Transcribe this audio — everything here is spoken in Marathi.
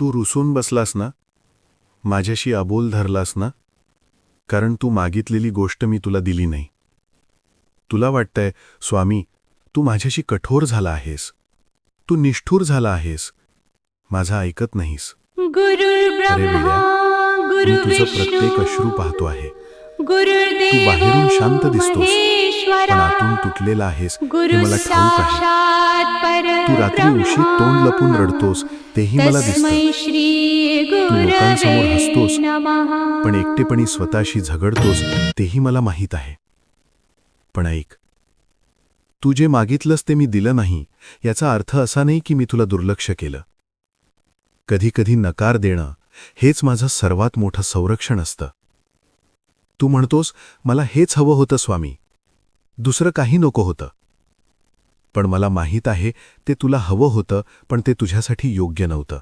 तू रुसून बसलास ना, माझ्याशी अबोल धरलास ना, कारण तू मागितलेली गोष्ट मी तुला दिली नाही. तुला वाटतंय, स्वामी, तू माझ्याशी कठोर झाला आहेस, तू निष्ठुर झाला आहेस, माझं ऐकत नाहीस. अरे वेड्या, मी तुझं प्रत्येक अश्रू पाहतो आहे. तू बाहेरून शांत दिसतोस, पण आतून तुटलेला आहेस हे मला ठाऊक आहे. तू रात्री उशीत तोंड लपून रडतोस तेही मला दिसतं. तू लोकांसमोर हसतोस, पण एकटेपणी स्वतःशी झगडतोस तेही मला माहीत आहे. पण ऐक, तू जे मागितलंस ते मी दिलं नाही याचा अर्थ असा नाही की मी तुला दुर्लक्ष केलं. कधी-कधी नकार देणं हेच माझं सर्वात मोठं संरक्षण असतं. तू म्हणतोस, मला हेच हवं होतं स्वामी, दुसरं काही नको होतं. पण मला माहीत आहे ते तुला हवं होतं, पण ते तुझ्यासाठी योग्य नव्हतं.